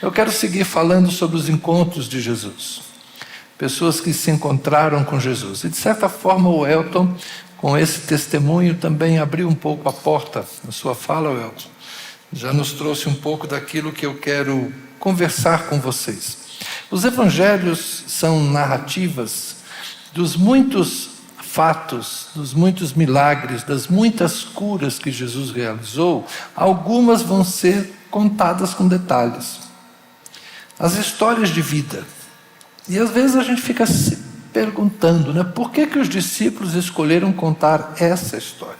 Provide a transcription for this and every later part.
Eu quero seguir falando sobre os encontros de Jesus. Pessoas que se encontraram com Jesus. E de certa forma o Elton, com esse testemunho, também abriu um pouco a porta. Na sua fala, Elton, já nos trouxe um pouco daquilo que eu quero conversar com vocês. Os evangelhos são narrativas dos muitos fatos, dos muitos milagres, das muitas curas que Jesus realizou. Algumas vão ser contadas com detalhes. As histórias de vida. E às vezes a gente fica se perguntando, né, por que os discípulos escolheram contar essa história?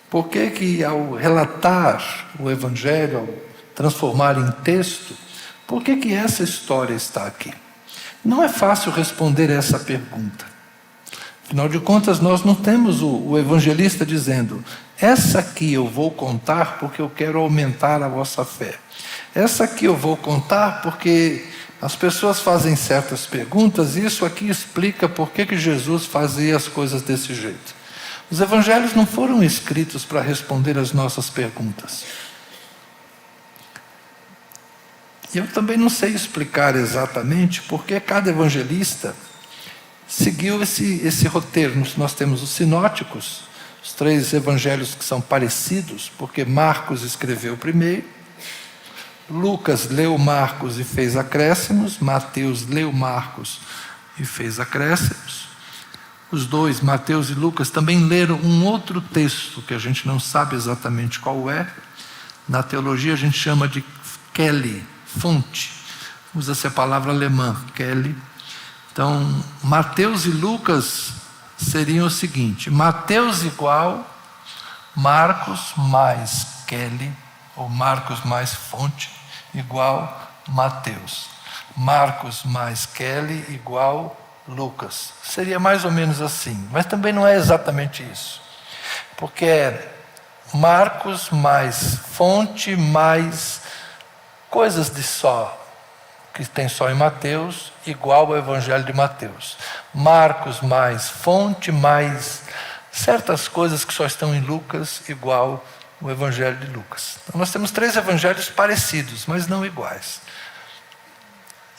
Por que ao relatar o Evangelho, ao transformar em texto, por que essa história está aqui? Não é fácil responder essa pergunta. Afinal de contas, nós não temos o evangelista dizendo: essa aqui eu vou contar porque eu quero aumentar a vossa fé. Essa aqui eu vou contar porque as pessoas fazem certas perguntas e isso aqui explica por que Jesus fazia as coisas desse jeito. Os evangelhos não foram escritos para responder as nossas perguntas. E eu também não sei explicar exatamente por que cada evangelista seguiu esse roteiro. Nós temos os sinóticos, os 3 evangelhos que são parecidos, porque Marcos escreveu primeiro, Lucas leu Marcos e fez acréscimos, Mateus leu Marcos e fez acréscimos. Os 2, Mateus e Lucas, também leram um outro texto que a gente não sabe exatamente qual é. Na teologia a gente chama de Quelle, fonte. Usa-se a palavra alemã, Quelle. Então, Mateus e Lucas seriam o seguinte: Mateus igual Marcos mais Quelle, ou Marcos mais fonte, igual Mateus. Marcos mais Quelle igual Lucas. Seria mais ou menos assim, mas também não é exatamente isso. Porque é Marcos mais fonte mais coisas de só, que tem só em Mateus, igual ao Evangelho de Mateus. Marcos mais fonte mais certas coisas que só estão em Lucas, igual o Evangelho de Lucas. Então nós temos 3 evangelhos parecidos, mas não iguais.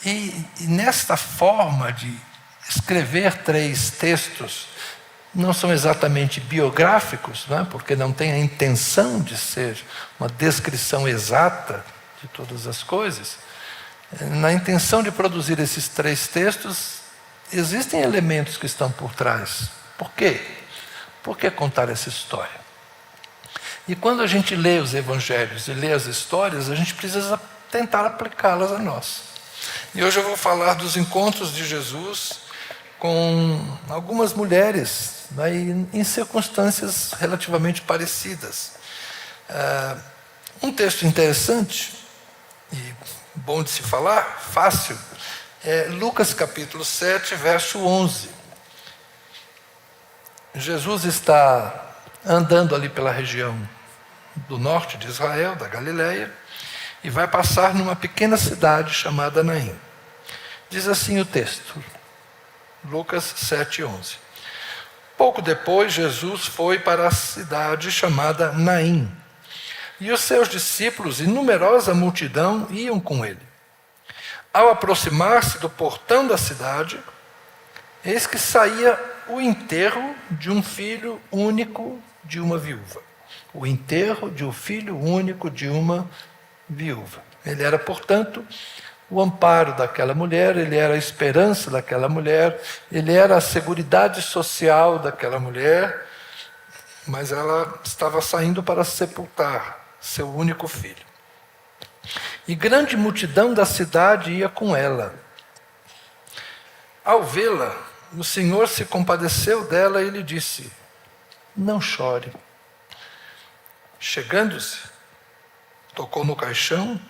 E nesta forma de escrever 3 textos, não são exatamente biográficos, né, porque não tem a intenção de ser uma descrição exata de todas as coisas. Na intenção de produzir esses 3 textos, existem elementos que estão por trás. Por quê? Por que contar essa história? E quando a gente lê os evangelhos e lê as histórias, a gente precisa tentar aplicá-las a nós. E hoje eu vou falar dos encontros de Jesus com algumas mulheres, né, em circunstâncias relativamente parecidas. Um texto interessante e bom de se falar, fácil, é Lucas capítulo 7, verso 11. Jesus está andando ali pela região do norte de Israel, da Galileia, e vai passar numa pequena cidade chamada Naim. Diz assim o texto, Lucas 7, 11. Pouco depois, Jesus foi para a cidade chamada Naim, e os seus discípulos e numerosa multidão iam com ele. Ao aproximar-se do portão da cidade, eis que saía o enterro de um filho único de uma viúva. O enterro de um filho único de uma viúva. Ele era, portanto, o amparo daquela mulher, ele era a esperança daquela mulher, ele era a seguridade social daquela mulher, mas ela estava saindo para sepultar seu único filho. E grande multidão da cidade ia com ela. Ao vê-la, o Senhor se compadeceu dela e lhe disse: não chore. Chegando-se, tocou no caixão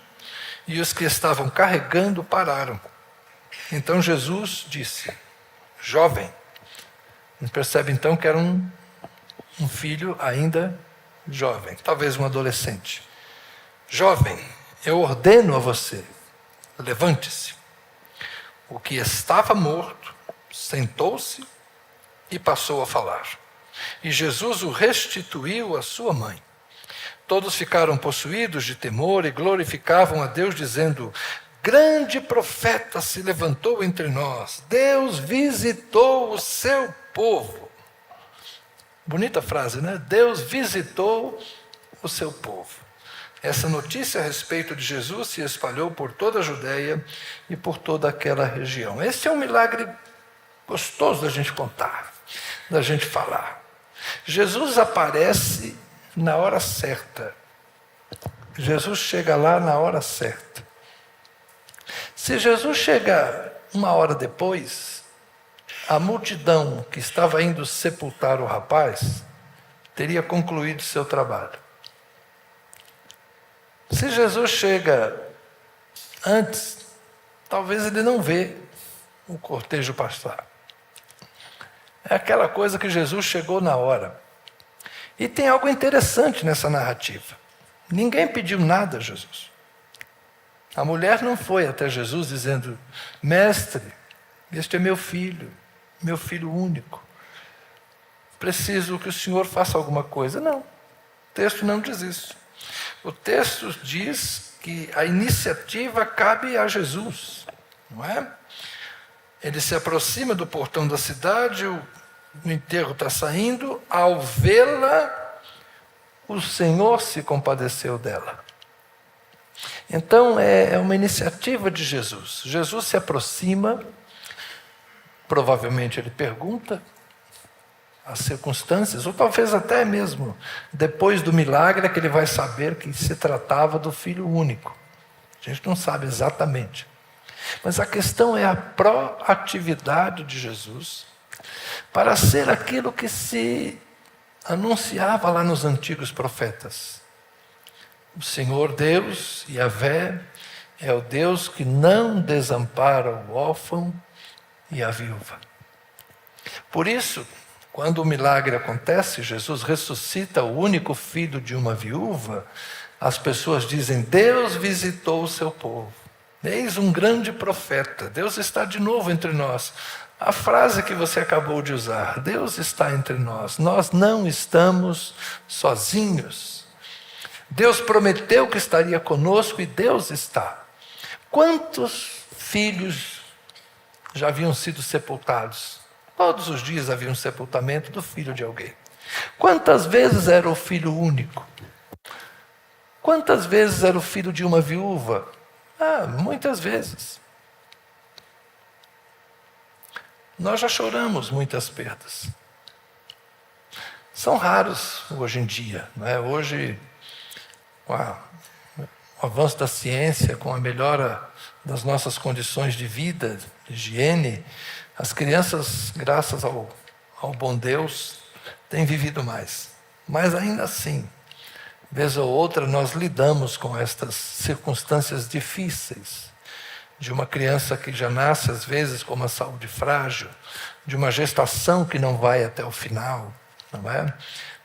e os que estavam carregando pararam. Então Jesus disse: jovem. A gente percebe então que era um filho ainda jovem, talvez um adolescente. Jovem, eu ordeno a você, levante-se. O que estava morto sentou-se e passou a falar. E Jesus o restituiu à sua mãe. Todos ficaram possuídos de temor e glorificavam a Deus, dizendo: grande profeta se levantou entre nós, Deus visitou o seu povo. Bonita frase, né? Deus visitou o seu povo. Essa notícia a respeito de Jesus se espalhou por toda a Judéia e por toda aquela região. Esse é um milagre gostoso da gente contar, da gente falar. Jesus aparece na hora certa. Jesus chega lá na hora certa. Se Jesus chega uma hora depois, a multidão que estava indo sepultar o rapaz teria concluído seu trabalho. Se Jesus chega antes, talvez ele não vê o cortejo passar. É aquela coisa que Jesus chegou na hora. E tem algo interessante nessa narrativa. Ninguém pediu nada a Jesus. A mulher não foi até Jesus dizendo: mestre, este é meu filho único. Preciso que o senhor faça alguma coisa. Não, o texto não diz isso. O texto diz que a iniciativa cabe a Jesus, não é? Ele se aproxima do portão da cidade, o enterro está saindo, ao vê-la, o Senhor se compadeceu dela. Então é uma iniciativa de Jesus. Jesus se aproxima, provavelmente ele pergunta as circunstâncias, ou talvez até mesmo depois do milagre é que ele vai saber que se tratava do filho único. A gente não sabe exatamente. Mas a questão é a proatividade de Jesus para ser aquilo que se anunciava lá nos antigos profetas. O Senhor Deus, Yahvé, é o Deus que não desampara o órfão e a viúva. Por isso, quando o milagre acontece, Jesus ressuscita o único filho de uma viúva, as pessoas dizem: Deus visitou o seu povo. Eis um grande profeta, Deus está de novo entre nós. A frase que você acabou de usar, Deus está entre nós, nós não estamos sozinhos. Deus prometeu que estaria conosco e Deus está. Quantos filhos já haviam sido sepultados? Todos os dias havia um sepultamento do filho de alguém. Quantas vezes era o filho único? Quantas vezes era o filho de uma viúva? Muitas vezes. Nós já choramos muitas perdas. São raros hoje em dia, não é? Hoje, com o avanço da ciência, com a melhora das nossas condições de vida, de higiene, as crianças, graças ao bom Deus, têm vivido mais. Mas ainda assim, vez ou outra, nós lidamos com estas circunstâncias difíceis, de uma criança que já nasce, às vezes, com uma saúde frágil, de uma gestação que não vai até o final, não é?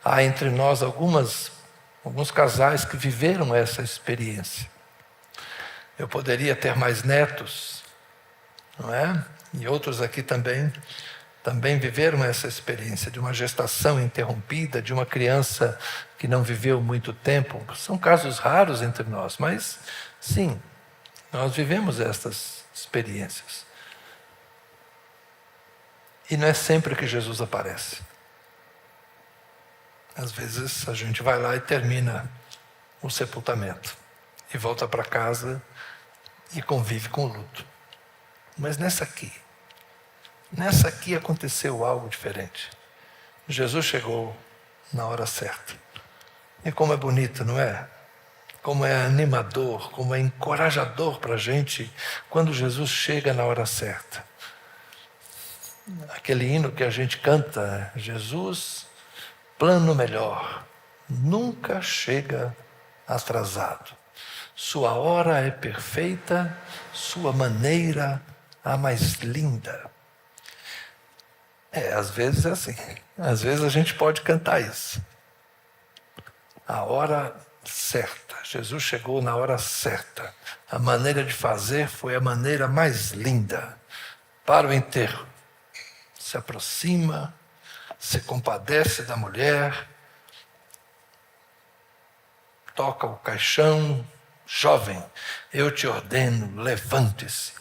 Há entre nós alguns casais que viveram essa experiência. Eu poderia ter mais netos, não é? E outros aqui também viveram essa experiência de uma gestação interrompida, de uma criança que não viveu muito tempo. São casos raros entre nós, mas sim, nós vivemos estas experiências. E não é sempre que Jesus aparece. Às vezes a gente vai lá e termina o sepultamento e volta para casa e convive com o luto. Mas nessa aqui aconteceu algo diferente. Jesus chegou na hora certa. E como é bonito, não é? Como é animador, como é encorajador para a gente quando Jesus chega na hora certa. Aquele hino que a gente canta, Jesus, plano melhor, nunca chega atrasado. Sua hora é perfeita, sua maneira a mais linda. Às vezes é assim. Às vezes a gente pode cantar isso. A hora certa. Jesus chegou na hora certa. A maneira de fazer foi a maneira mais linda. Para o enterro. Se aproxima, se compadece da mulher. toca o caixão, jovem, eu te ordeno, levante-se.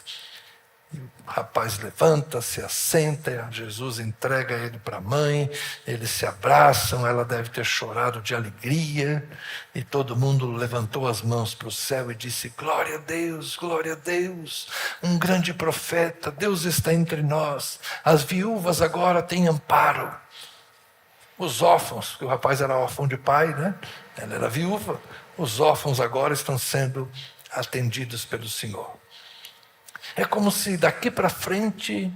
E o rapaz levanta, se assenta, Jesus entrega ele para a mãe, eles se abraçam, ela deve ter chorado de alegria, e todo mundo levantou as mãos para o céu e disse, glória a Deus, um grande profeta, Deus está entre nós, as viúvas agora têm amparo. Os órfãos, porque o rapaz era órfão de pai, né? Ela era viúva, os órfãos agora estão sendo atendidos pelo Senhor. É como se daqui para frente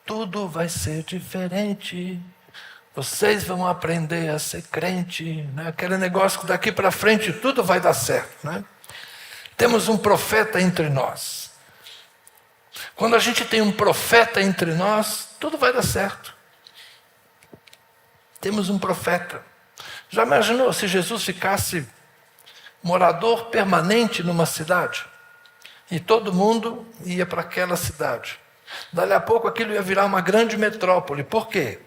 tudo vai ser diferente. Vocês vão aprender a ser crente, né? Aquele negócio que daqui para frente tudo vai dar certo, né? Temos um profeta entre nós. Quando a gente tem um profeta entre nós, tudo vai dar certo. Temos um profeta. Já imaginou se Jesus ficasse morador permanente numa cidade? E todo mundo ia para aquela cidade. Dali a pouco aquilo ia virar uma grande metrópole. Por quê?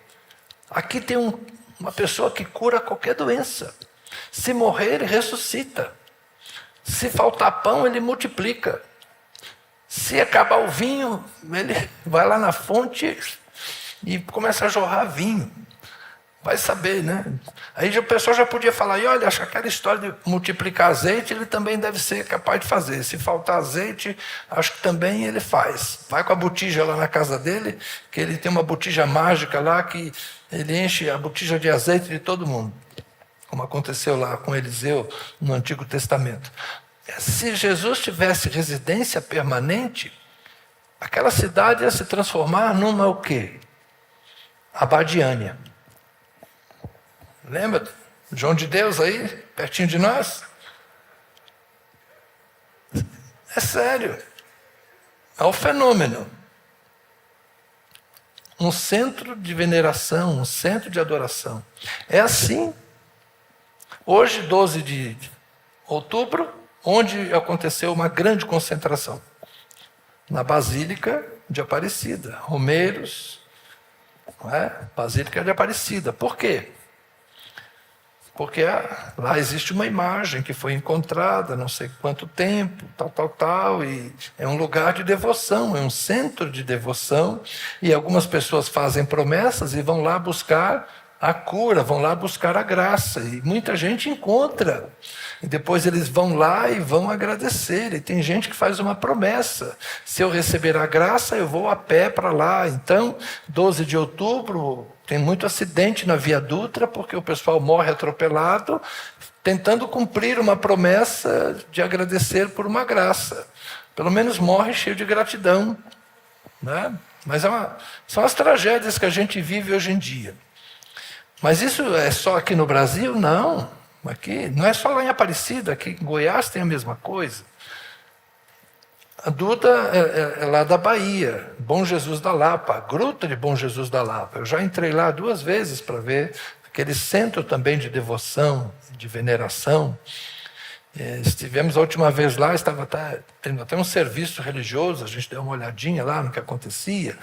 Aqui tem uma pessoa que cura qualquer doença. Se morrer, ele ressuscita. Se faltar pão, ele multiplica. Se acabar o vinho, ele vai lá na fonte e começa a jorrar vinho. Vai saber, né? Aí o pessoal já podia falar, e olha, acho que aquela história de multiplicar azeite, ele também deve ser capaz de fazer. Se faltar azeite, acho que também ele faz. Vai com a botija lá na casa dele, que ele tem uma botija mágica lá, que ele enche a botija de azeite de todo mundo. Como aconteceu lá com Eliseu no Antigo Testamento. Se Jesus tivesse residência permanente, aquela cidade ia se transformar numa o quê? Abadiânia. Lembra? João de Deus aí, pertinho de nós? É sério. É um fenômeno. Um centro de veneração, um centro de adoração. É assim. Hoje, 12 de outubro, onde aconteceu uma grande concentração? Na Basílica de Aparecida. Romeiros, não é? Basílica de Aparecida. Por quê? Porque lá existe uma imagem que foi encontrada, não sei quanto tempo, tal, e é um lugar de devoção, é um centro de devoção, e algumas pessoas fazem promessas e vão lá buscar a cura, vão lá buscar a graça, e muita gente encontra, e depois eles vão lá e vão agradecer, e tem gente que faz uma promessa, se eu receber a graça, eu vou a pé para lá. Então, 12 de outubro, tem muito acidente na Via Dutra, porque o pessoal morre atropelado, tentando cumprir uma promessa de agradecer por uma graça. Pelo menos morre cheio de gratidão, né? Mas são as tragédias que a gente vive hoje em dia. Mas isso é só aqui no Brasil? Não. Aqui, não é só lá em Aparecida, aqui em Goiás tem a mesma coisa. A Duda é lá da Bahia, Bom Jesus da Lapa, a Gruta de Bom Jesus da Lapa. Eu já entrei lá 2 vezes para ver aquele centro também de devoção, de veneração. Estivemos a última vez lá, estava tendo até um serviço religioso, a gente deu uma olhadinha lá no que acontecia.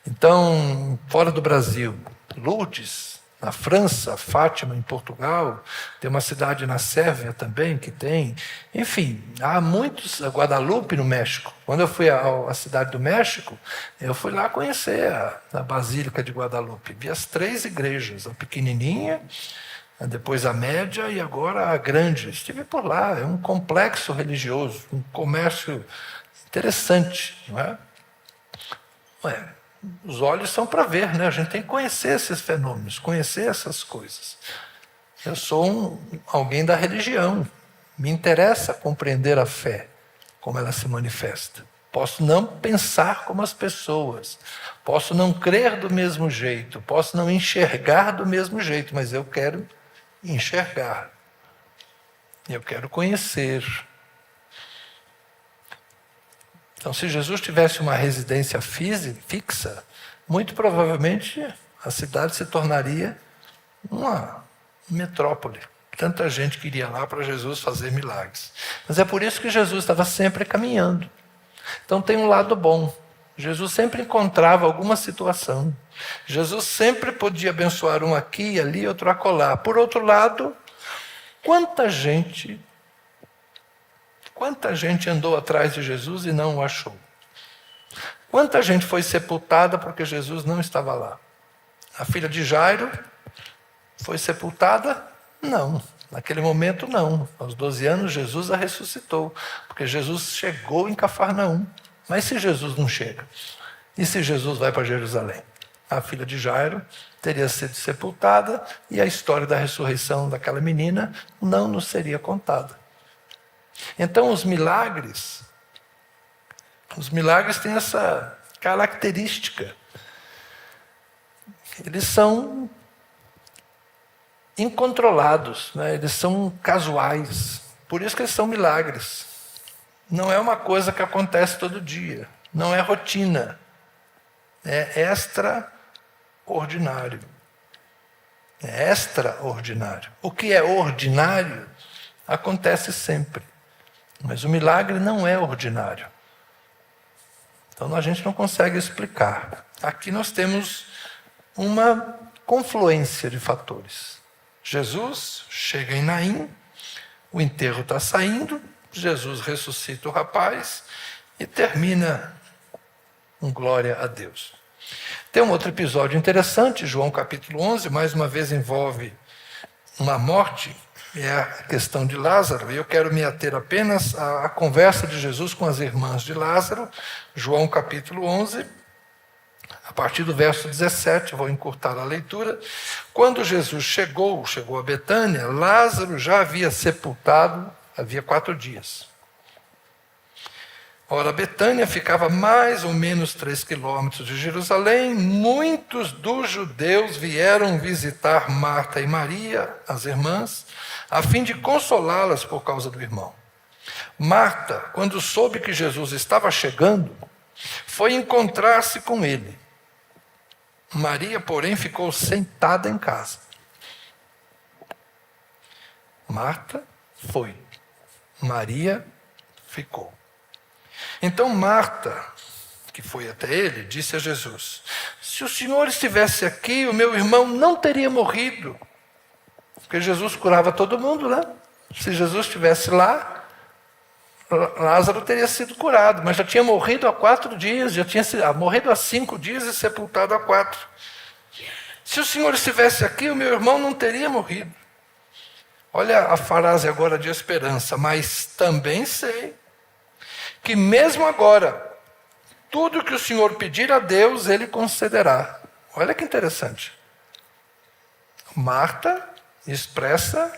Então, fora do Brasil, Lourdes, na França, Fátima, em Portugal, tem uma cidade na Sérvia também que tem. Enfim, há muitos. Guadalupe, no México. Quando eu fui à cidade do México, eu fui lá conhecer a Basílica de Guadalupe. Vi as 3 igrejas, a pequenininha, depois a média e agora a grande. Estive por lá, é um complexo religioso, um comércio interessante, não é? Os olhos são para ver, né? A gente tem que conhecer esses fenômenos, conhecer essas coisas. Eu sou alguém da religião. Me interessa compreender a fé, como ela se manifesta. Posso não pensar como as pessoas. Posso não crer do mesmo jeito. Posso não enxergar do mesmo jeito, mas eu quero enxergar. Eu quero conhecer. Então, se Jesus tivesse uma residência fixa, muito provavelmente a cidade se tornaria uma metrópole. Tanta gente que iria lá para Jesus fazer milagres. Mas é por isso que Jesus estava sempre caminhando. Então tem um lado bom. Jesus sempre encontrava alguma situação. Jesus sempre podia abençoar um aqui, ali, outro acolá. Por outro lado, Quanta gente andou atrás de Jesus e não o achou? Quanta gente foi sepultada porque Jesus não estava lá? A filha de Jairo foi sepultada? Não. Naquele momento, não. Aos 12 anos, Jesus a ressuscitou, porque Jesus chegou em Cafarnaum. Mas se Jesus não chega? E se Jesus vai para Jerusalém? A filha de Jairo teria sido sepultada e a história da ressurreição daquela menina não nos seria contada. Então, os milagres têm essa característica. Eles são incontrolados, né? Eles são casuais. Por isso que eles são milagres. Não é uma coisa que acontece todo dia. Não é rotina. É extraordinário. É extraordinário. O que é ordinário acontece sempre. Mas o milagre não é ordinário. Então a gente não consegue explicar. Aqui nós temos uma confluência de fatores. Jesus chega em Naim, o enterro está saindo, Jesus ressuscita o rapaz e termina com glória a Deus. Tem um outro episódio interessante, João capítulo 11, mais uma vez envolve uma morte, é a questão de Lázaro, e eu quero me ater apenas à conversa de Jesus com as irmãs de Lázaro, João capítulo 11, a partir do verso 17, vou encurtar a leitura. Quando Jesus chegou a Betânia, Lázaro já havia sepultado havia 4 dias. Ora, Betânia ficava mais ou menos 3 quilômetros de Jerusalém. Muitos dos judeus vieram visitar Marta e Maria, as irmãs, a fim de consolá-las por causa do irmão. Marta, quando soube que Jesus estava chegando, foi encontrar-se com ele. Maria, porém, ficou sentada em casa. Marta foi. Maria ficou. Então Marta, que foi até ele, disse a Jesus: se o Senhor estivesse aqui, o meu irmão não teria morrido. Porque Jesus curava todo mundo, né? Se Jesus estivesse lá, Lázaro teria sido curado, mas já tinha morrido há 4 dias, já tinha morrido há 5 dias e sepultado há 4. Se o Senhor estivesse aqui, o meu irmão não teria morrido. Olha a frase agora de esperança: mas também sei que mesmo agora, tudo que o Senhor pedir a Deus, Ele concederá. Olha que interessante. Marta expressa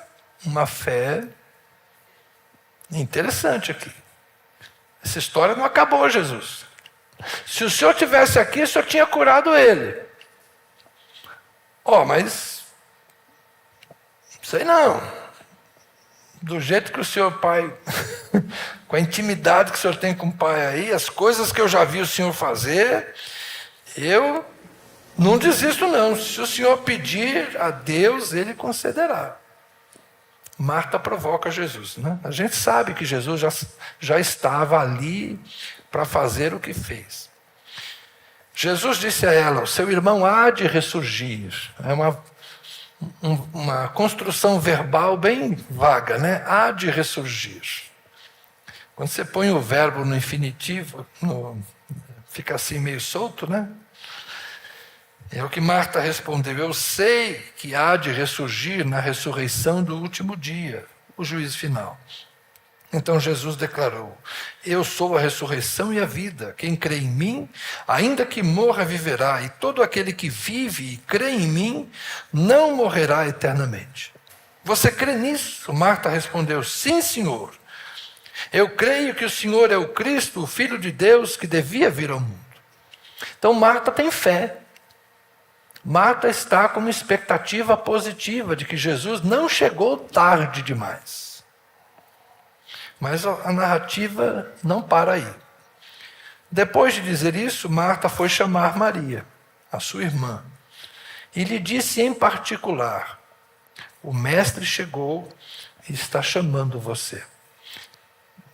uma fé interessante aqui. Essa história não acabou, Jesus. Se o Senhor estivesse aqui, o Senhor tinha curado ele. Mas sei não. Do jeito que o Senhor Pai, com a intimidade que o Senhor tem com o Pai aí, as coisas que eu já vi o Senhor fazer, eu não desisto não. Se o Senhor pedir a Deus, Ele concederá. Marta provoca Jesus, né? A gente sabe que Jesus já estava ali para fazer o que fez. Jesus disse a ela: o seu irmão há de ressurgir. É uma construção verbal bem vaga, né? Há de ressurgir. Quando você põe o verbo no infinitivo, fica assim meio solto, né? É o que Marta respondeu: eu sei que há de ressurgir na ressurreição do último dia, o juízo final. Então Jesus declarou: eu sou a ressurreição e a vida. Quem crê em mim, ainda que morra, viverá. E todo aquele que vive e crê em mim, não morrerá eternamente. Você crê nisso? Marta respondeu: sim, Senhor. Eu creio que o Senhor é o Cristo, o Filho de Deus, que devia vir ao mundo. Então Marta tem fé. Marta está com uma expectativa positiva de que Jesus não chegou tarde demais. Mas a narrativa não para aí. Depois de dizer isso, Marta foi chamar Maria, a sua irmã, e lhe disse em particular: o mestre chegou e está chamando você.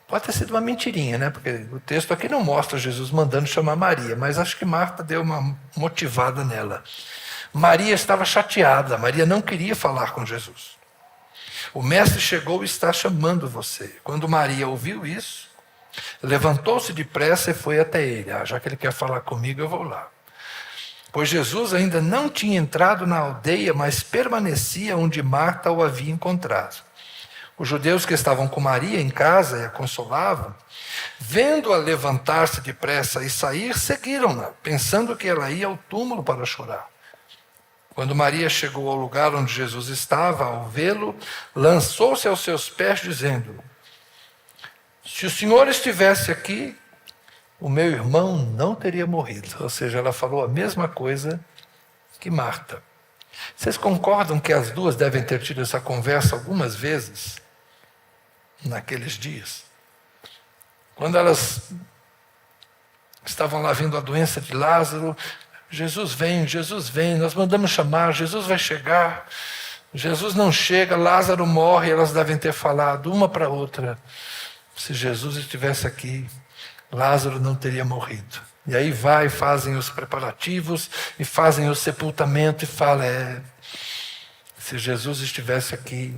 Pode ter sido uma mentirinha, né? Porque o texto aqui não mostra Jesus mandando chamar Maria, mas acho que Marta deu uma motivada nela. Maria estava chateada, Maria não queria falar com Jesus. O mestre chegou e está chamando você. Quando Maria ouviu isso, levantou-se depressa e foi até ele. Já que ele quer falar comigo, eu vou lá. Pois Jesus ainda não tinha entrado na aldeia, mas permanecia onde Marta o havia encontrado. Os judeus que estavam com Maria em casa e a consolavam, vendo-a levantar-se depressa e sair, seguiram-na, pensando que ela ia ao túmulo para chorar. Quando Maria chegou ao lugar onde Jesus estava, ao vê-lo, lançou-se aos seus pés, dizendo: se o Senhor estivesse aqui, o meu irmão não teria morrido. Ou seja, ela falou a mesma coisa que Marta. Vocês concordam que as duas devem ter tido essa conversa algumas vezes naqueles dias? Quando elas estavam lá vendo a doença de Lázaro, Jesus vem, nós mandamos chamar, Jesus vai chegar. Jesus não chega, Lázaro morre, elas devem ter falado uma para a outra: se Jesus estivesse aqui, Lázaro não teria morrido. E aí fazem os preparativos, e fazem o sepultamento, e fala: se Jesus estivesse aqui,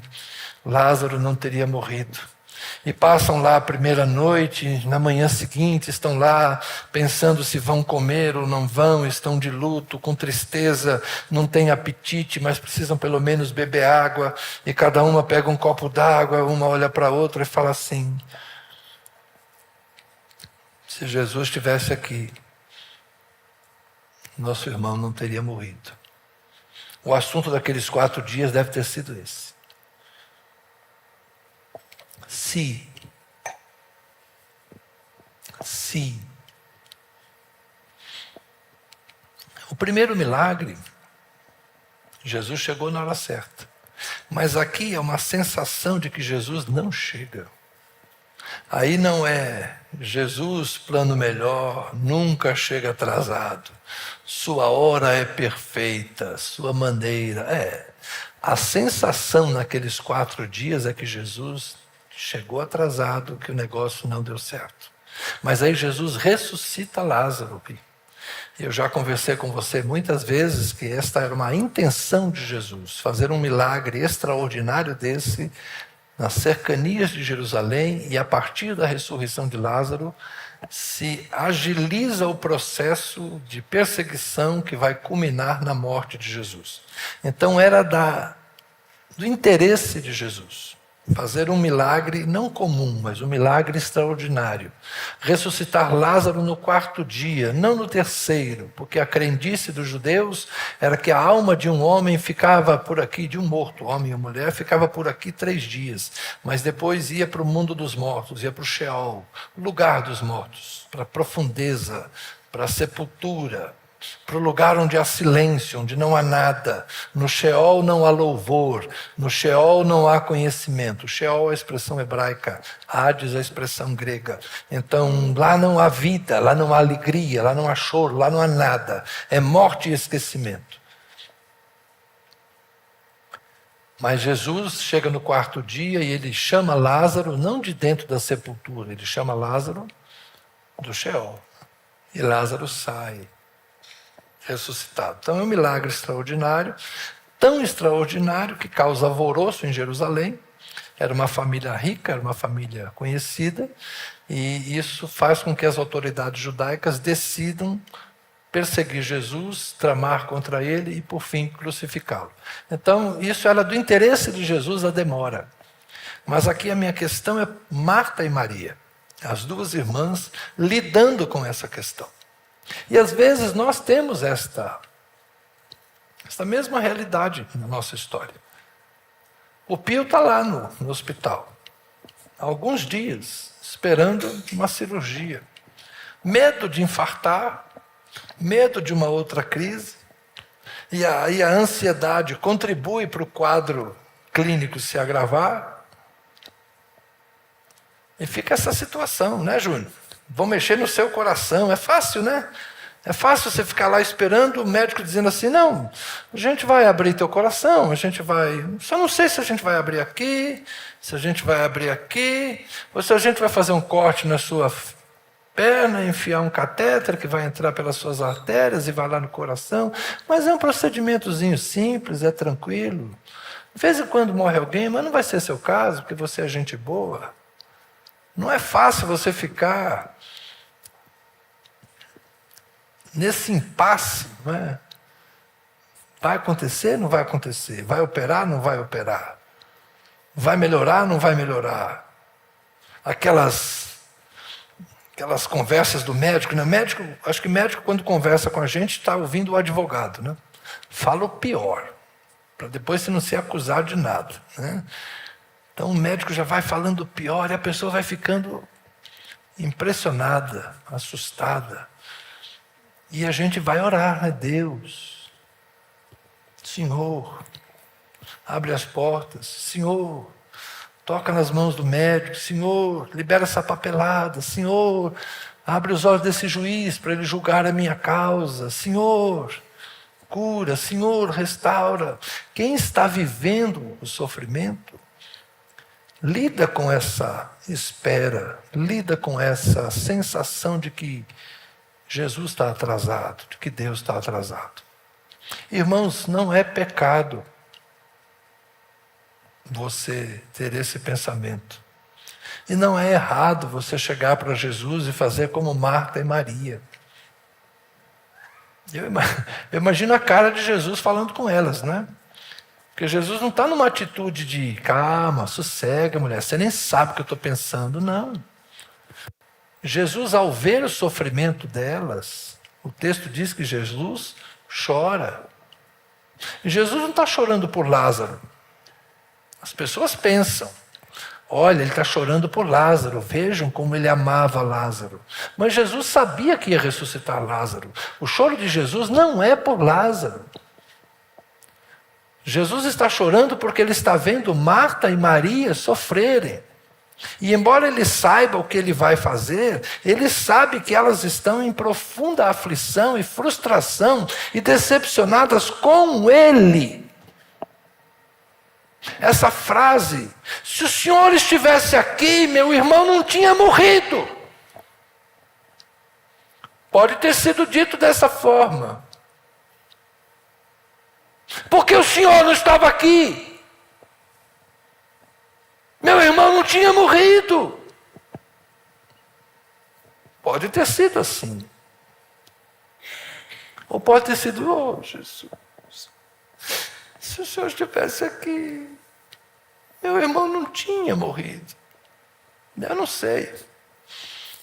Lázaro não teria morrido. E passam lá a primeira noite, na manhã seguinte estão lá pensando se vão comer ou não vão, estão de luto, com tristeza, não têm apetite, mas precisam pelo menos beber água, e cada uma pega um copo d'água, uma olha para a outra e fala assim: se Jesus estivesse aqui, nosso irmão não teria morrido. O assunto daqueles 4 dias deve ter sido esse. Se. O primeiro milagre, Jesus chegou na hora certa. Mas aqui é uma sensação de que Jesus não chega. Aí não é Jesus, plano melhor, nunca chega atrasado. Sua hora é perfeita, sua maneira. A sensação naqueles 4 dias é que Jesus chegou atrasado, que o negócio não deu certo. Mas aí Jesus ressuscita Lázaro. Eu já conversei com você muitas vezes que esta era uma intenção de Jesus, fazer um milagre extraordinário desse nas cercanias de Jerusalém, e a partir da ressurreição de Lázaro se agiliza o processo de perseguição que vai culminar na morte de Jesus. Então era do interesse de Jesus fazer um milagre não comum, mas um milagre extraordinário. Ressuscitar Lázaro no 4º dia, não no 3º, porque a crendice dos judeus era que a alma de um homem ficava por aqui, de um morto, homem ou mulher, ficava por aqui 3 dias, mas depois ia para o mundo dos mortos, ia para o Sheol, o lugar dos mortos, para a profundeza, para a sepultura, para o lugar onde há silêncio, onde não há nada. No Sheol não há louvor, no Sheol não há conhecimento. Sheol é a expressão hebraica, Hades é a expressão grega. Então lá não há vida, lá não há alegria, lá não há choro, lá não há nada. É morte e esquecimento. Mas Jesus chega no 4º dia e ele chama Lázaro, não de dentro da sepultura, ele chama Lázaro do Sheol. E Lázaro sai ressuscitado. Então é um milagre extraordinário, tão extraordinário que causa alvoroço em Jerusalém. Era uma família rica, era uma família conhecida, e isso faz com que as autoridades judaicas decidam perseguir Jesus, tramar contra ele e, por fim, crucificá-lo. Então, isso era do interesse de Jesus, a demora. Mas aqui a minha questão é Marta e Maria, as 2 irmãs, lidando com essa questão. E às vezes nós temos esta mesma realidade na nossa história. O Pio está lá no hospital, há alguns dias, esperando uma cirurgia. Medo de infartar, medo de uma outra crise, e aí a ansiedade contribui para o quadro clínico se agravar. E fica essa situação, né, Júnior? Vão mexer no seu coração. É fácil, né? É fácil você ficar lá esperando o médico dizendo assim: não, a gente vai abrir teu coração, a gente vai... Só não sei se a gente vai abrir aqui, se a gente vai abrir aqui, ou se a gente vai fazer um corte na sua perna, enfiar um catéter que vai entrar pelas suas artérias e vai lá no coração. Mas é um procedimentozinho simples, é tranquilo. De vez em quando morre alguém, mas não vai ser seu caso, porque você é gente boa. Não é fácil você ficar nesse impasse, não é? Vai acontecer, não vai acontecer. Vai operar, não vai operar. Vai melhorar, não vai melhorar. Aquelas conversas do médico, né? Acho que médico, quando conversa com a gente, está ouvindo o advogado, né? Fala o pior, para depois você não ser acusado de nada, né? Então o médico já vai falando o pior e a pessoa vai ficando impressionada, assustada. E a gente vai orar, né? Deus, Senhor, abre as portas, Senhor, toca nas mãos do médico, Senhor, libera essa papelada, Senhor, abre os olhos desse juiz para ele julgar a minha causa, Senhor, cura, Senhor, restaura. Quem está vivendo o sofrimento, lida com essa espera, lida com essa sensação de que Jesus está atrasado, de que Deus está atrasado. Irmãos, não é pecado você ter esse pensamento. E não é errado você chegar para Jesus e fazer como Marta e Maria. Eu imagino a cara de Jesus falando com elas, né? Porque Jesus não está numa atitude de calma, sossega, mulher, você nem sabe o que eu estou pensando, não. Jesus, ao ver o sofrimento delas, o texto diz que Jesus chora. E Jesus não está chorando por Lázaro. As pessoas pensam, olha, ele está chorando por Lázaro, vejam como ele amava Lázaro. Mas Jesus sabia que ia ressuscitar Lázaro. O choro de Jesus não é por Lázaro. Jesus está chorando porque ele está vendo Marta e Maria sofrerem. E embora ele saiba o que ele vai fazer, ele sabe que elas estão em profunda aflição e frustração e decepcionadas com ele. Essa frase, se o Senhor estivesse aqui, meu irmão não tinha morrido. Pode ter sido dito dessa forma. Porque o Senhor não estava aqui. Meu irmão não tinha morrido. Pode ter sido assim. Ou pode ter sido, oh Jesus, se o Senhor estivesse aqui, meu irmão não tinha morrido. Eu não sei.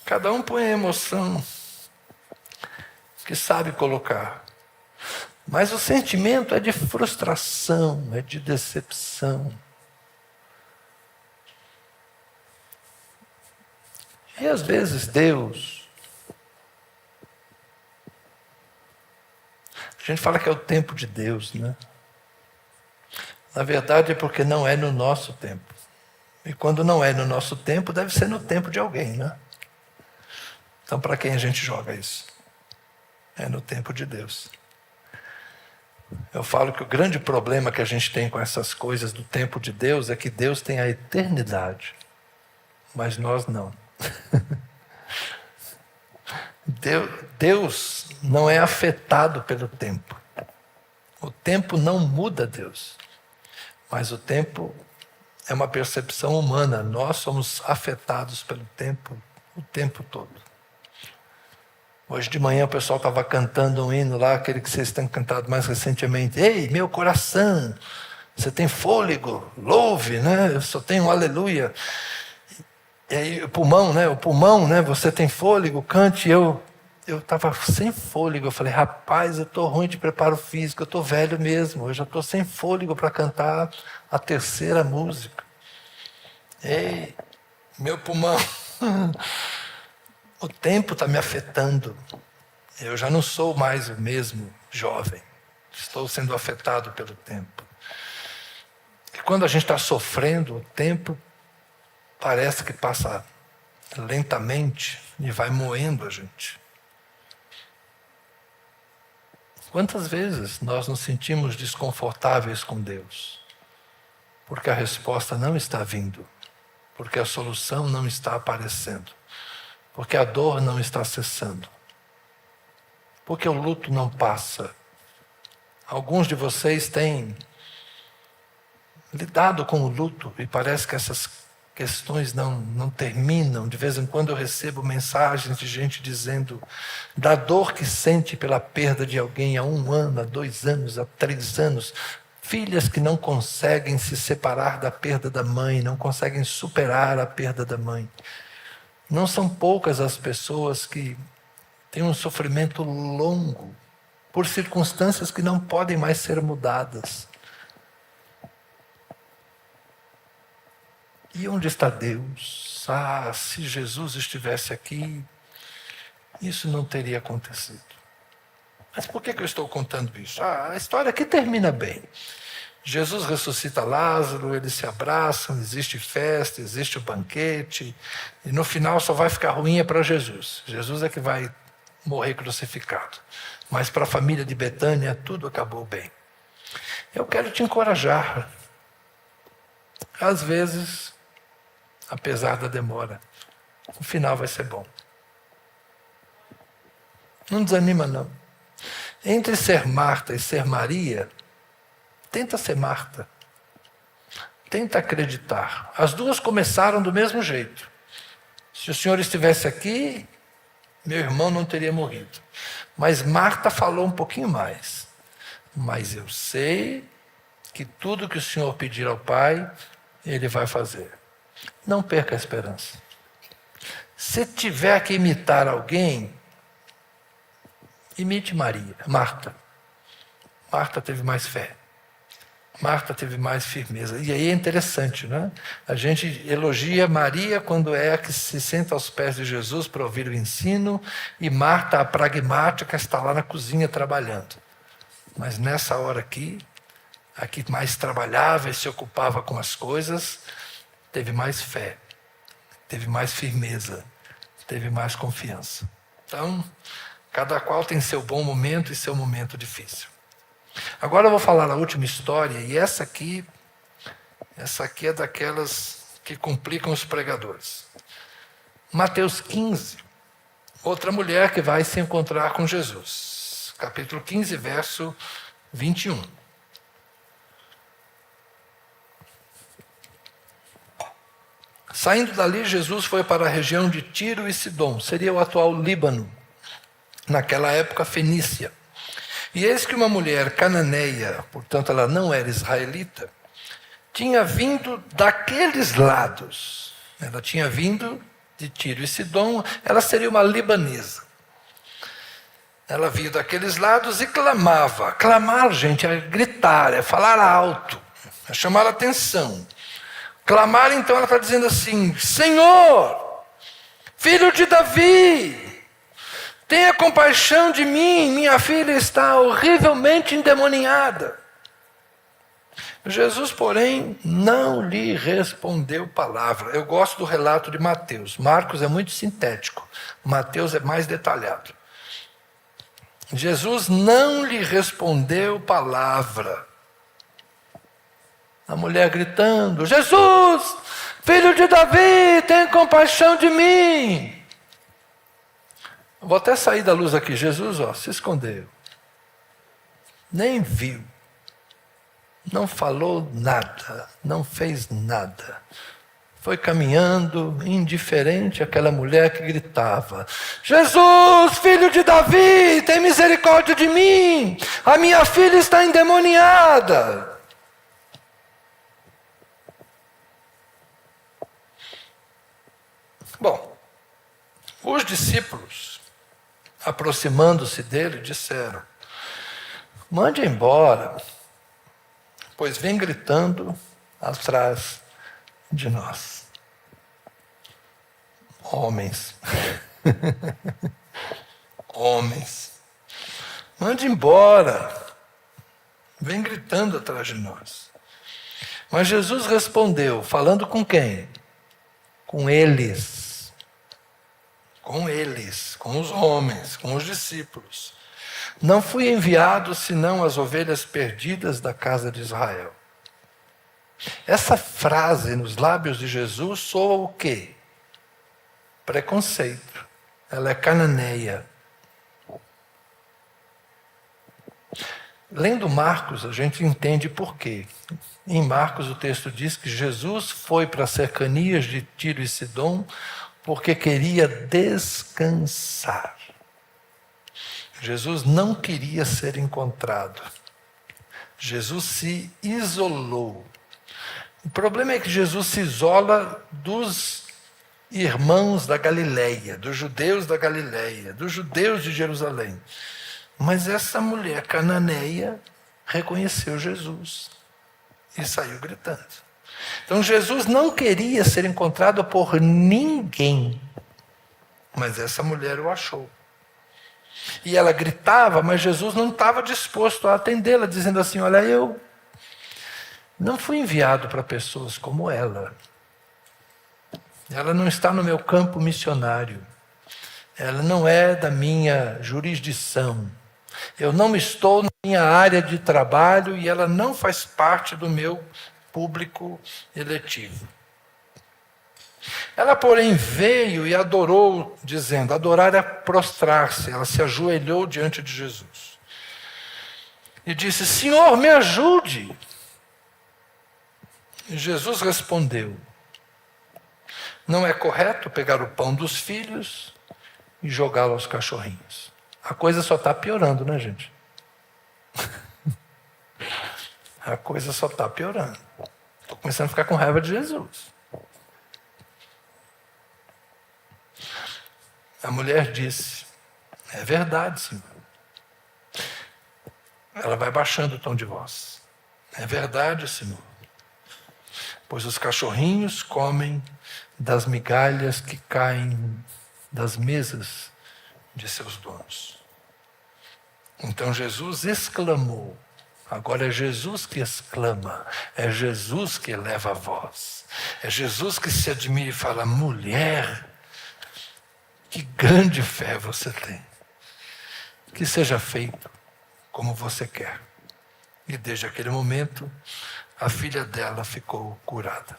Cada um põe a emoção que sabe colocar. Mas o sentimento é de frustração, é de decepção. E às vezes Deus, a gente fala que é o tempo de Deus, né? Na verdade é porque não é no nosso tempo. E quando não é no nosso tempo, deve ser no tempo de alguém, né? Então para quem a gente joga isso? É no tempo de Deus. Eu falo que o grande problema que a gente tem com essas coisas do tempo de Deus é que Deus tem a eternidade, mas nós não. Deus não é afetado pelo tempo. O tempo não muda Deus. Mas o tempo é uma percepção humana. Nós somos afetados pelo tempo o tempo todo. Hoje de manhã o pessoal estava cantando um hino lá, aquele que vocês têm cantado mais recentemente. Ei, meu coração, você tem fôlego, louve, né? Eu só tenho um aleluia. E aí o pulmão, né? Você tem fôlego, cante. Eu estava sem fôlego. Eu falei, rapaz, eu estou ruim de preparo físico, eu estou velho mesmo. Eu já estou sem fôlego para cantar a terceira música. Ei, meu pulmão, o tempo está me afetando. Eu já não sou mais o mesmo jovem. Estou sendo afetado pelo tempo. E quando a gente está sofrendo, o tempo parece que passa lentamente e vai moendo a gente. Quantas vezes nós nos sentimos desconfortáveis com Deus? Porque a resposta não está vindo. Porque a solução não está aparecendo. Porque a dor não está cessando. Porque o luto não passa. Alguns de vocês têm lidado com o luto, e parece que essas questões não terminam. De vez em quando eu recebo mensagens de gente dizendo da dor que sente pela perda de alguém há 1 ano, há 2 anos, há 3 anos. Filhas que não conseguem se separar da perda da mãe, não conseguem superar a perda da mãe. Não são poucas as pessoas que têm um sofrimento longo por circunstâncias que não podem mais ser mudadas. E onde está Deus? Ah, se Jesus estivesse aqui, isso não teria acontecido. Mas por que eu estou contando isso? A história aqui termina bem. Jesus ressuscita Lázaro, eles se abraçam, existe festa, existe o banquete, e no final só vai ficar ruim para Jesus. Jesus é que vai morrer crucificado. Mas para a família de Betânia, tudo acabou bem. Eu quero te encorajar. Às vezes, apesar da demora, o final vai ser bom. Não desanima, não. Entre ser Marta e ser Maria, tenta ser Marta. Tenta acreditar. As duas começaram do mesmo jeito. Se o Senhor estivesse aqui, meu irmão não teria morrido. Mas Marta falou um pouquinho mais. Mas eu sei que tudo que o Senhor pedir ao Pai, Ele vai fazer. Não perca a esperança. Se tiver que imitar alguém, imite Marta. Marta teve mais fé. Marta teve mais firmeza. E aí é interessante, né? A gente elogia Maria quando é a que se senta aos pés de Jesus para ouvir o ensino, e Marta, a pragmática, está lá na cozinha trabalhando. Mas nessa hora aqui, a que mais trabalhava e se ocupava com as coisas, teve mais fé, teve mais firmeza, teve mais confiança. Então, cada qual tem seu bom momento e seu momento difícil. Agora eu vou falar a última história, e essa aqui é daquelas que complicam os pregadores. Mateus 15, outra mulher que vai se encontrar com Jesus. Capítulo 15, verso 21. Saindo dali, Jesus foi para a região de Tiro e Sidom, seria o atual Líbano, naquela época Fenícia. E eis que uma mulher cananeia, portanto ela não era israelita, tinha vindo daqueles lados. Ela tinha vindo de Tiro e Sidom, ela seria uma libanesa. Ela vinha daqueles lados e clamava. Clamar, gente, é gritar, é falar alto, é chamar a atenção. Clamar, então, ela está dizendo assim: Senhor, filho de Davi, tenha compaixão de mim, minha filha está horrivelmente endemoniada. Jesus, porém, não lhe respondeu palavra. Eu gosto do relato de Mateus. Marcos é muito sintético, Mateus é mais detalhado. Jesus não lhe respondeu palavra. A mulher gritando: Jesus, filho de Davi, tenha compaixão de mim. Vou até sair da luz aqui. Jesus, se escondeu. Nem viu. Não falou nada. Não fez nada. Foi caminhando, indiferente àquela mulher que gritava: Jesus, filho de Davi, tem misericórdia de mim. A minha filha está endemoniada. Bom, os discípulos, aproximando-se dele, disseram: mande embora, pois vem gritando atrás de nós. Homens, homens, mande embora, vem gritando atrás de nós. Mas Jesus respondeu, falando com quem? Com eles. Com eles, com os homens, com os discípulos. Não fui enviado senão as ovelhas perdidas da casa de Israel. Essa frase nos lábios de Jesus soa o quê? Preconceito. Ela é cananeia. Lendo Marcos, a gente entende por quê. Em Marcos, o texto diz que Jesus foi para as cercanias de Tiro e Sidom porque queria descansar. Jesus não queria ser encontrado. Jesus se isolou. O problema é que Jesus se isola dos irmãos da Galileia, dos judeus da Galileia, dos judeus de Jerusalém. Mas essa mulher cananeia reconheceu Jesus e saiu gritando. Então Jesus não queria ser encontrado por ninguém, mas essa mulher o achou. E ela gritava, mas Jesus não estava disposto a atendê-la, dizendo assim: olha, eu não fui enviado para pessoas como ela. Ela não está no meu campo missionário. Ela não é da minha jurisdição. Eu não estou na minha área de trabalho e ela não faz parte do meu público eletivo. Ela, porém, veio e adorou, dizendo: adorar é prostrar-se. Ela se ajoelhou diante de Jesus. E disse: Senhor, me ajude. E Jesus respondeu: não é correto pegar o pão dos filhos e jogá-lo aos cachorrinhos. A coisa só está piorando, né, gente? A coisa só está piorando. Estou começando a ficar com raiva de Jesus. A mulher disse: é verdade, Senhor. Ela vai baixando o tom de voz. É verdade, Senhor. Pois os cachorrinhos comem das migalhas que caem das mesas de seus donos. Então Jesus exclamou. Agora é Jesus que exclama, é Jesus que eleva a voz, é Jesus que se admira e fala: mulher, que grande fé você tem. Que seja feito como você quer. E desde aquele momento, a filha dela ficou curada.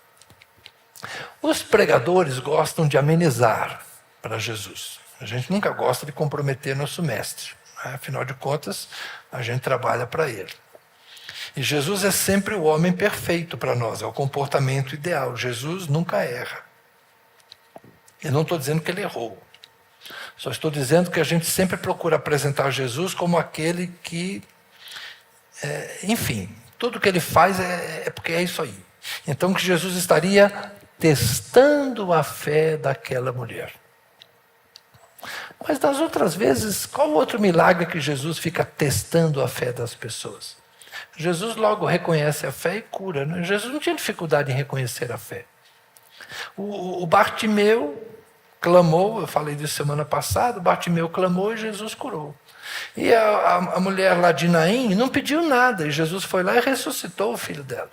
Os pregadores gostam de amenizar para Jesus. A gente nunca gosta de comprometer nosso mestre. Afinal de contas, a gente trabalha para ele. E Jesus é sempre o homem perfeito para nós, é o comportamento ideal. Jesus nunca erra. Eu não estou dizendo que ele errou. Só estou dizendo que a gente sempre procura apresentar Jesus como aquele que, enfim, tudo que ele faz é porque é isso aí. Então que Jesus estaria testando a fé daquela mulher. Mas das outras vezes, qual outro milagre que Jesus fica testando a fé das pessoas? Jesus logo reconhece a fé e cura. Né? Jesus não tinha dificuldade em reconhecer a fé. O Bartimeu clamou, eu falei disso semana passada, o Bartimeu clamou e Jesus curou. E a mulher lá de Naim não pediu nada, e Jesus foi lá e ressuscitou o filho dela.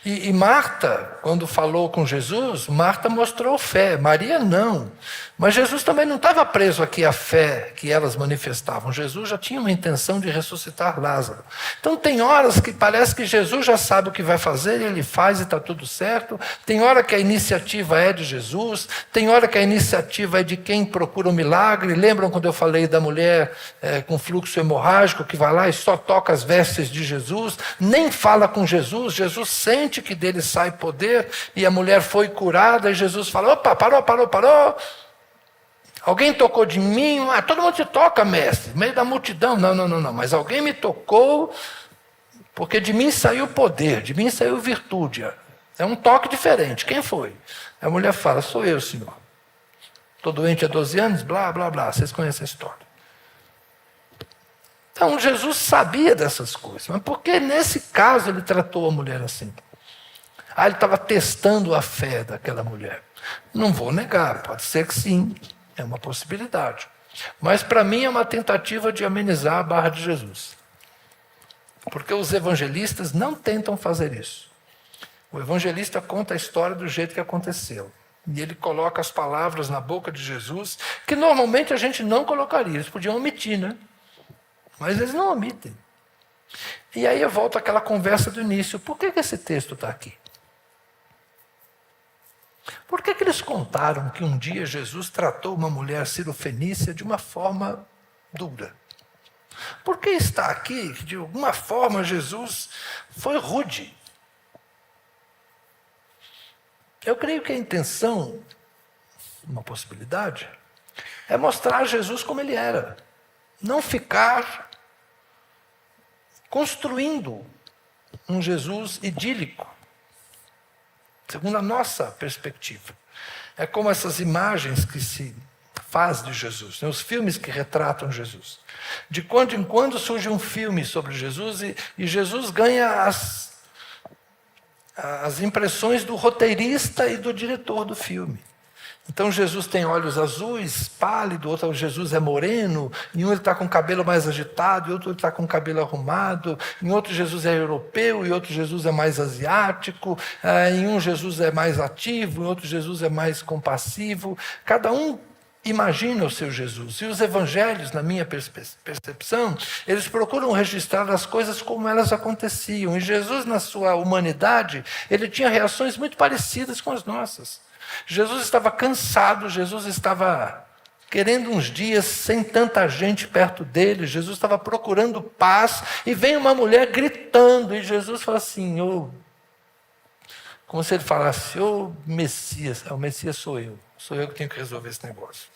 E Marta, quando falou com Jesus, Marta mostrou fé, Maria não. Mas Jesus também não estava preso aqui à fé que elas manifestavam. Jesus já tinha uma intenção de ressuscitar Lázaro. Então tem horas que parece que Jesus já sabe o que vai fazer, ele faz e está tudo certo. Tem hora que a iniciativa é de Jesus, tem hora que a iniciativa é de quem procura um milagre. Lembram quando eu falei da mulher com fluxo hemorrágico, que vai lá e só toca as vestes de Jesus, nem fala com Jesus, Jesus sente que dele sai poder, e a mulher foi curada, e Jesus fala: opa, parou. Alguém tocou de mim? Todo mundo te toca, mestre, no meio da multidão. Não, mas alguém me tocou, porque de mim saiu poder, de mim saiu virtude. É um toque diferente. Quem foi? A mulher fala: sou eu, Senhor. Estou doente há 12 anos, blá, blá, blá. Vocês conhecem a história. Então Jesus sabia dessas coisas, mas por que nesse caso ele tratou a mulher assim? Ele estava testando a fé daquela mulher. Não vou negar, pode ser que sim, é uma possibilidade. Mas para mim é uma tentativa de amenizar a barra de Jesus. Porque os evangelistas não tentam fazer isso. O evangelista conta a história do jeito que aconteceu. E ele coloca as palavras na boca de Jesus, que normalmente a gente não colocaria. Eles podiam omitir, né? Mas eles não omitem. E aí eu volto àquela conversa do início. Por que esse texto está aqui? Por que eles contaram que um dia Jesus tratou uma mulher cirofenícia de uma forma dura? Porque está aqui que, de alguma forma, Jesus foi rude. Eu creio que a intenção, uma possibilidade, é mostrar Jesus como ele era. Não ficar construindo um Jesus idílico, segundo a nossa perspectiva. É como essas imagens que se faz de Jesus, né? Os filmes que retratam Jesus. De quando em quando surge um filme sobre Jesus e Jesus ganha as impressões do roteirista e do diretor do filme. Então Jesus tem olhos azuis, pálido, outro Jesus é moreno, em um ele está com o cabelo mais agitado, em outro ele está com o cabelo arrumado, em outro Jesus é europeu, em outro Jesus é mais asiático, em um Jesus é mais ativo, em outro Jesus é mais compassivo. Cada um imagina o seu Jesus. E os evangelhos, na minha percepção, eles procuram registrar as coisas como elas aconteciam. E Jesus, na sua humanidade, ele tinha reações muito parecidas com as nossas. Jesus estava cansado, Jesus estava querendo uns dias sem tanta gente perto dele, Jesus estava procurando paz, e vem uma mulher gritando, e Jesus fala assim, como se ele falasse, ô Messias, o Messias sou eu que tenho que resolver esse negócio.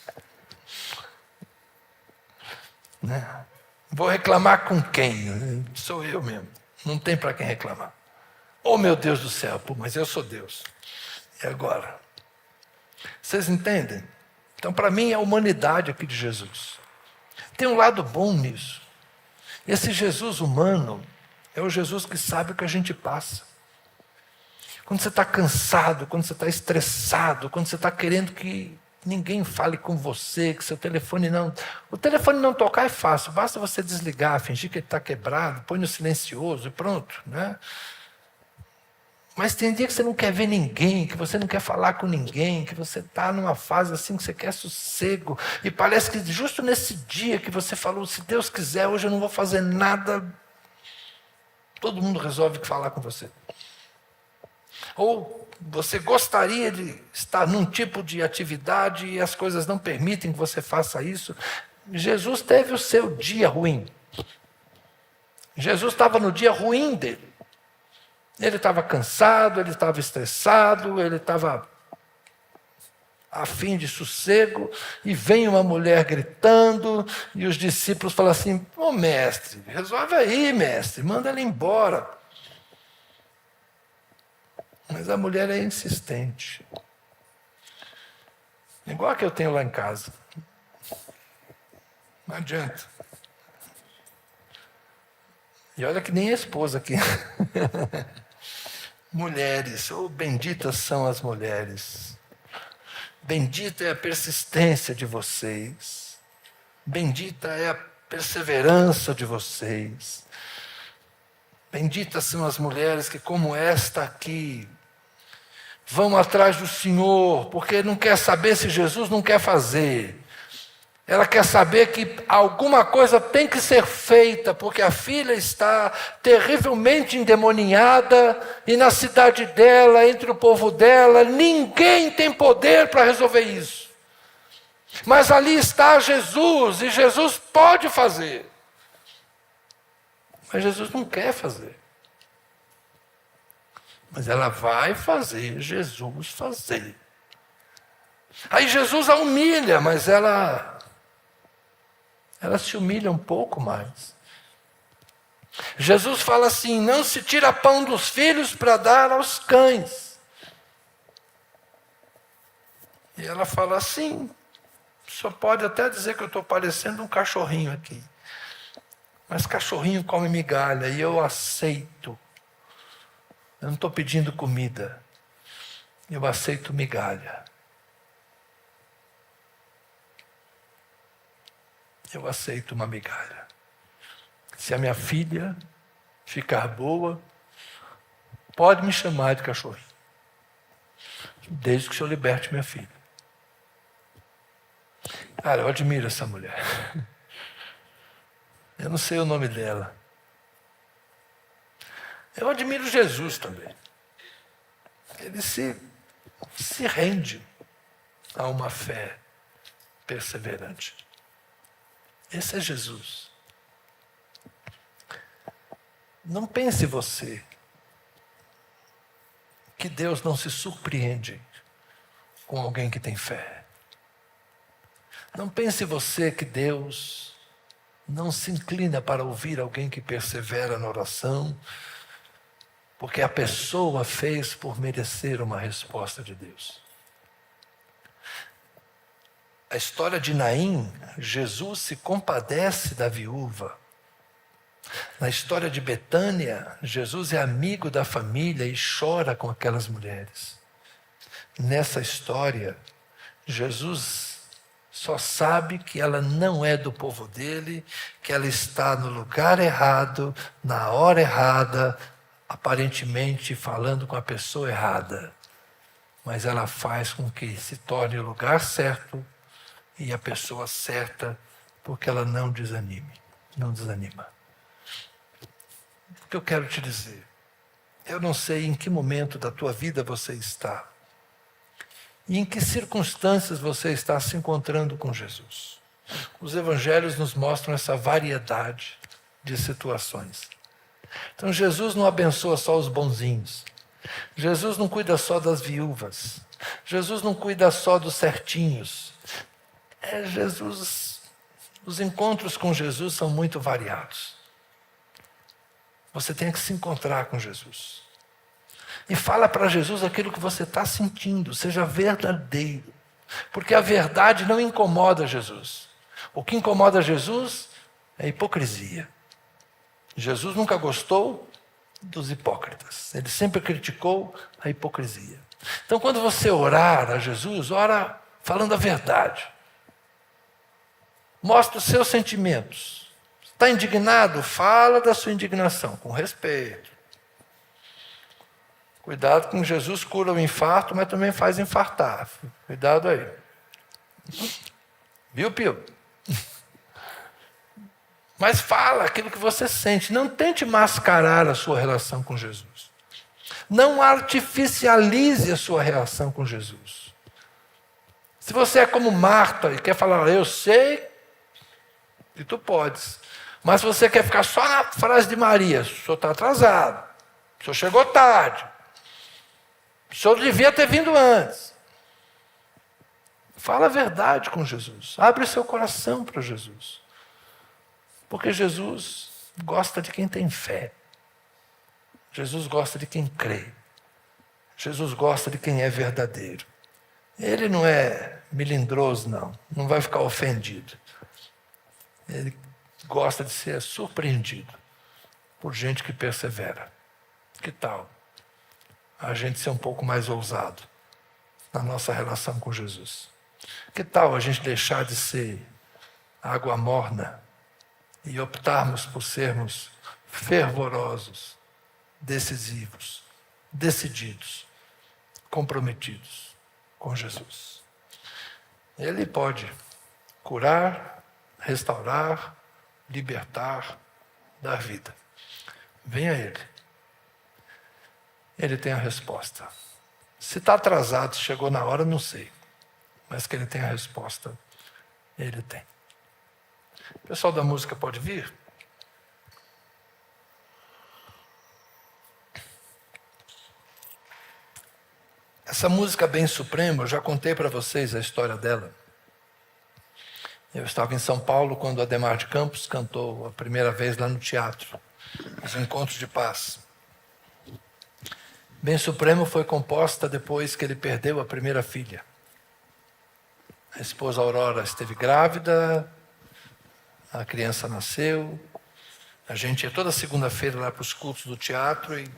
Né? Vou reclamar com quem? Sou eu mesmo, não tem para quem reclamar. Oh meu Deus do céu, mas eu sou Deus. E agora? Vocês entendem? Então, para mim, é a humanidade aqui de Jesus. Tem um lado bom nisso. Esse Jesus humano é o Jesus que sabe o que a gente passa. Quando você está cansado, quando você está estressado, quando você está querendo que ninguém fale com você, que seu telefone não... O telefone não tocar é fácil, basta você desligar, fingir que ele está quebrado, põe no silencioso e pronto, né? Mas tem dia que você não quer ver ninguém, que você não quer falar com ninguém, que você está numa fase assim que você quer sossego. E parece que justo nesse dia que você falou, se Deus quiser, hoje eu não vou fazer nada, todo mundo resolve falar com você. Ou você gostaria de estar num tipo de atividade e as coisas não permitem que você faça isso. Jesus teve o seu dia ruim. Jesus estava no dia ruim dele. Ele estava cansado, ele estava estressado, ele estava a fim de sossego, e vem uma mulher gritando, e os discípulos falam assim, ô mestre, resolve aí, mestre, manda ela embora. Mas a mulher é insistente. Igual a que eu tenho lá em casa. Não adianta. E olha que nem a esposa aqui. Mulheres, benditas são as mulheres. Bendita é a persistência de vocês. Bendita é a perseverança de vocês. Benditas são as mulheres que, como esta aqui, vão atrás do Senhor, porque não quer saber se Jesus não quer fazer. Ela quer saber que alguma coisa tem que ser feita, porque a filha está terrivelmente endemoniada, e na cidade dela, entre o povo dela, ninguém tem poder para resolver isso. Mas ali está Jesus, e Jesus pode fazer. Mas Jesus não quer fazer. Mas ela vai fazer Jesus fazer. Aí Jesus a humilha, mas ela se humilha um pouco mais. Jesus fala assim, não se tira pão dos filhos para dar aos cães. E ela fala assim, só pode até dizer que eu estou parecendo um cachorrinho aqui. Mas cachorrinho come migalha e eu aceito. Eu não estou pedindo comida. Eu aceito migalha. Eu aceito uma migalha. Se a minha filha ficar boa, pode me chamar de cachorrinho. Desde que o Senhor liberte minha filha. Cara, eu admiro essa mulher. Eu não sei o nome dela. Eu admiro Jesus também. Ele se rende a uma fé perseverante. Esse é Jesus. Não pense você que Deus não se surpreende com alguém que tem fé. Não pense você que Deus não se inclina para ouvir alguém que persevera na oração, porque a pessoa fez por merecer uma resposta de Deus. A história de Naim, Jesus se compadece da viúva. Na história de Betânia, Jesus é amigo da família e chora com aquelas mulheres. Nessa história, Jesus só sabe que ela não é do povo dele, que ela está no lugar errado, na hora errada, aparentemente falando com a pessoa errada. Mas ela faz com que se torne o lugar certo e a pessoa certa, porque ela não desanime, não desanima. O que eu quero te dizer? Eu não sei em que momento da tua vida você está. E em que circunstâncias você está se encontrando com Jesus. Os evangelhos nos mostram essa variedade de situações. Então Jesus não abençoa só os bonzinhos. Jesus não cuida só das viúvas. Jesus não cuida só dos certinhos. Os encontros com Jesus são muito variados. Você tem que se encontrar com Jesus. E fala para Jesus aquilo que você está sentindo, seja verdadeiro. Porque a verdade não incomoda Jesus. O que incomoda Jesus é a hipocrisia. Jesus nunca gostou dos hipócritas. Ele sempre criticou a hipocrisia. Então, quando você orar a Jesus, ora falando a verdade. Mostra os seus sentimentos. Está indignado? Fala da sua indignação, com respeito. Cuidado com Jesus cura o infarto, mas também faz infartar. Cuidado aí. Viu, Pio? Mas fala aquilo que você sente. Não tente mascarar a sua relação com Jesus. Não artificialize a sua relação com Jesus. Se você é como Marta e quer falar, eu sei que tu podes. Mas se você quer ficar só na frase de Maria, o senhor está atrasado. O senhor chegou tarde. O senhor devia ter vindo antes. Fala a verdade com Jesus. Abre o seu coração para Jesus. Porque Jesus gosta de quem tem fé. Jesus gosta de quem crê. Jesus gosta de quem é verdadeiro. Ele não é melindroso, não. Não vai ficar ofendido. Ele gosta de ser surpreendido por gente que persevera. Que tal a gente ser um pouco mais ousado na nossa relação com Jesus? Que tal a gente deixar de ser água morna e optarmos por sermos fervorosos, decisivos, decididos, comprometidos com Jesus? Ele pode curar, restaurar, libertar, dar vida. Venha a Ele. Ele tem a resposta. Se está atrasado, se chegou na hora, não sei. Mas que Ele tem a resposta, Ele tem. O pessoal da música pode vir? Essa música Bem Supremo, eu já contei para vocês a história dela. Eu estava em São Paulo quando Adhemar de Campos cantou a primeira vez lá no teatro, os Encontros de Paz. Bem Supremo foi composta depois que ele perdeu a primeira filha. A esposa Aurora esteve grávida, a criança nasceu. A gente ia toda segunda-feira lá para os cultos do teatro e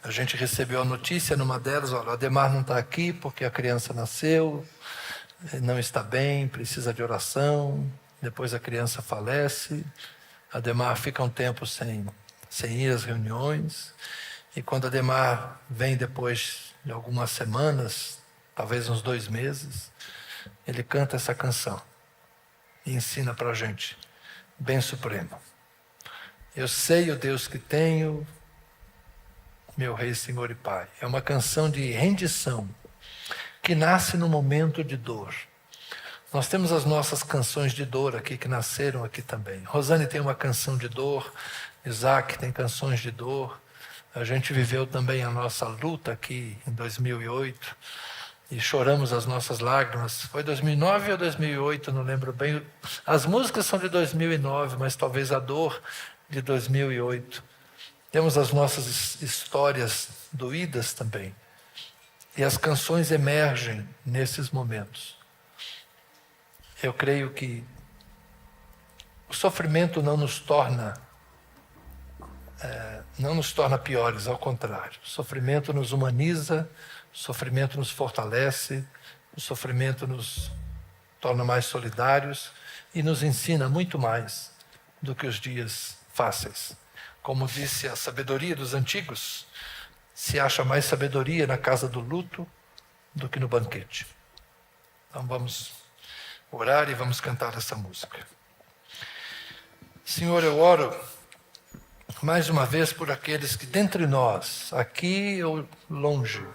a gente recebeu a notícia numa delas, olha, o Adhemar não está aqui porque a criança nasceu, não está bem, precisa de oração, depois a criança falece, Adhemar fica um tempo sem ir às reuniões. E quando Adhemar vem depois de algumas semanas, talvez uns 2 meses, ele canta essa canção e ensina para a gente, Bem Supremo. Eu sei o Deus que tenho, meu Rei, Senhor e Pai. É uma canção de rendição que nasce no momento de dor. Nós temos as nossas canções de dor aqui, que nasceram aqui também. Rosane tem uma canção de dor, Isaac tem canções de dor. A gente viveu também a nossa luta aqui em 2008 e choramos as nossas lágrimas. Foi 2009 ou 2008, não lembro bem. As músicas são de 2009, mas talvez a dor de 2008. Temos as nossas histórias doídas também. E as canções emergem nesses momentos. Eu creio que o sofrimento não nos torna piores, ao contrário. O sofrimento nos humaniza, o sofrimento nos fortalece, o sofrimento nos torna mais solidários e nos ensina muito mais do que os dias fáceis. Como disse a sabedoria dos antigos, se acha mais sabedoria na casa do luto do que no banquete. Então vamos orar e vamos cantar essa música. Senhor, eu oro mais uma vez por aqueles que dentre nós, aqui ou longe,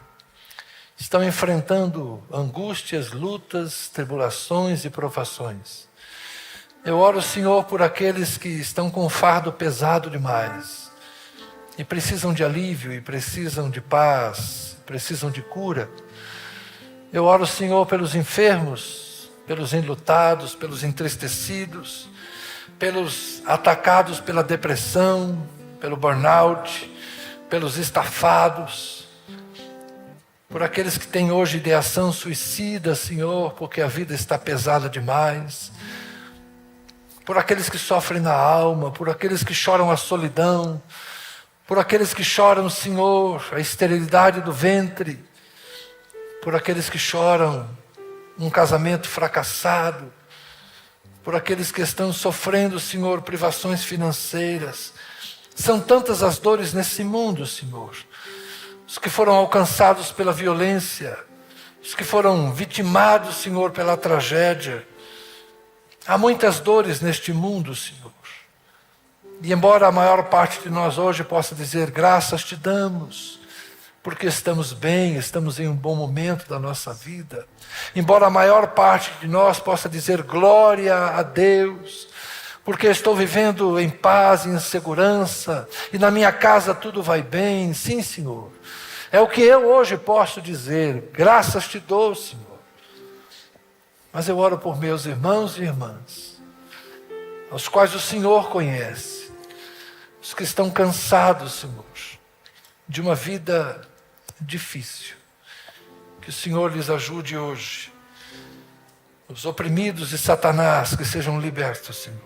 estão enfrentando angústias, lutas, tribulações e provações. Eu oro, Senhor, por aqueles que estão com um fardo pesado demais e precisam de alívio, e precisam de paz, precisam de cura. Eu oro, Senhor, pelos enfermos, pelos enlutados, pelos entristecidos, pelos atacados pela depressão, pelo burnout, pelos estafados, por aqueles que têm hoje ideação suicida, Senhor, porque a vida está pesada demais, por aqueles que sofrem na alma, por aqueles que choram a solidão, por aqueles que choram, Senhor, a esterilidade do ventre, por aqueles que choram um casamento fracassado, por aqueles que estão sofrendo, Senhor, privações financeiras. São tantas as dores nesse mundo, Senhor. Os que foram alcançados pela violência, os que foram vitimados, Senhor, pela tragédia. Há muitas dores neste mundo, Senhor. E embora a maior parte de nós hoje possa dizer graças te damos, porque estamos bem, estamos em um bom momento da nossa vida. Embora a maior parte de nós possa dizer glória a Deus, porque estou vivendo em paz, em segurança, e na minha casa tudo vai bem. Sim, Senhor. É o que eu hoje posso dizer. Graças te dou, Senhor. Mas eu oro por meus irmãos e irmãs, aos quais o Senhor conhece, os que estão cansados, Senhor, de uma vida difícil. Que o Senhor lhes ajude hoje. Os oprimidos de Satanás, que sejam libertos, Senhor.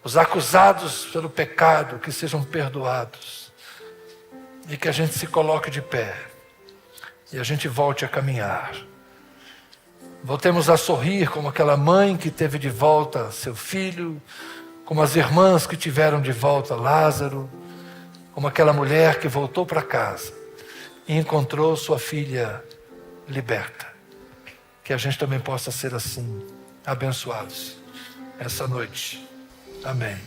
Os acusados pelo pecado, que sejam perdoados. E que a gente se coloque de pé. E a gente volte a caminhar. Voltemos a sorrir como aquela mãe que teve de volta seu filho, como as irmãs que tiveram de volta Lázaro, como aquela mulher que voltou para casa e encontrou sua filha liberta. Que a gente também possa ser assim, abençoados essa noite. Amém.